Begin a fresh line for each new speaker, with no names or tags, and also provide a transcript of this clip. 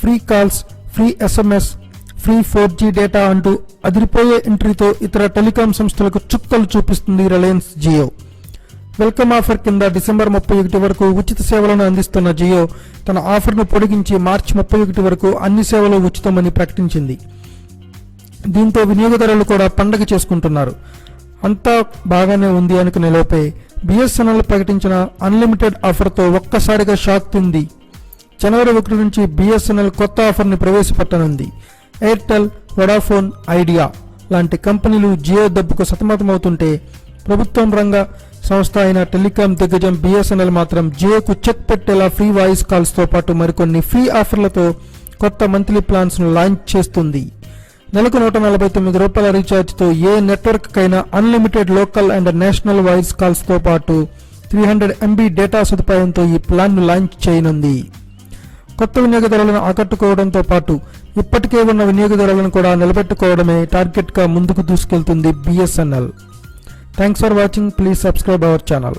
Free calls, free SMS, free 4G data అంటూ అదిరిపోయే ఎంట్రీతో ఇతర టెలికాం సంస్థలకు చుక్కలు చూపిస్తుంది రిలయన్స్ జియో. వెల్కమ్ ఆఫర్ కింద డిసెంబర్ 31 వరకు ఉచిత సేవలను అందిస్తున్న జియో తన ఆఫర్ను పొడిగించి మార్చి 31 వరకు అన్ని సేవలు ఉచితమని ప్రకటించింది. దీంతో వినియోగదారులు కూడా పండగ చేసుకుంటున్నారు. అంతా బాగానే ఉంది అనుకునే లోపే BSNL ప్రకటించిన అన్లిమిటెడ్ ఆఫర్తో ఒక్కసారిగా షాక్ తింది. జనవరి 1 నుంచి BSNL కొత్త ఆఫర్ని ప్రవేశపెట్టనుంది. ఎయిర్టెల్, వొడాఫోన్, ఐడియా లాంటి కంపెనీలు జియో దెబ్బకు సతమతమవుతుంటే ప్రభుత్వం రంగ సంస్థ అయిన టెలికాం దిగ్గజం BSNL మాత్రం జియోకు చెక్ పెట్టేలా ఫ్రీ వాయిస్ కాల్స్తో పాటు మరికొన్ని ఫ్రీ ఆఫర్లతో కొత్త మంత్లీ ప్లాన్స్ను లాంచ్ చేస్తుంది. నెలకు ₹149 రీఛార్జ్తో ఏ నెట్వర్క్ కైనా unlimited local and national voice కాల్స్తో పాటు 300 MB డేటా సదుపాయంతో ఈ ప్లాన్ను లాంచ్ చేయనుంది. కొత్త వినియోగదారులను ఆకట్టుకోవడంతో పాటు ఇప్పటికే ఉన్న వినియోగదారులను కూడా నిలబెట్టుకోవడమే టార్గెట్గా ముందుకు దూసుకెళ్తుంది BSNL. Thanks for watching. Please subscribe our channel.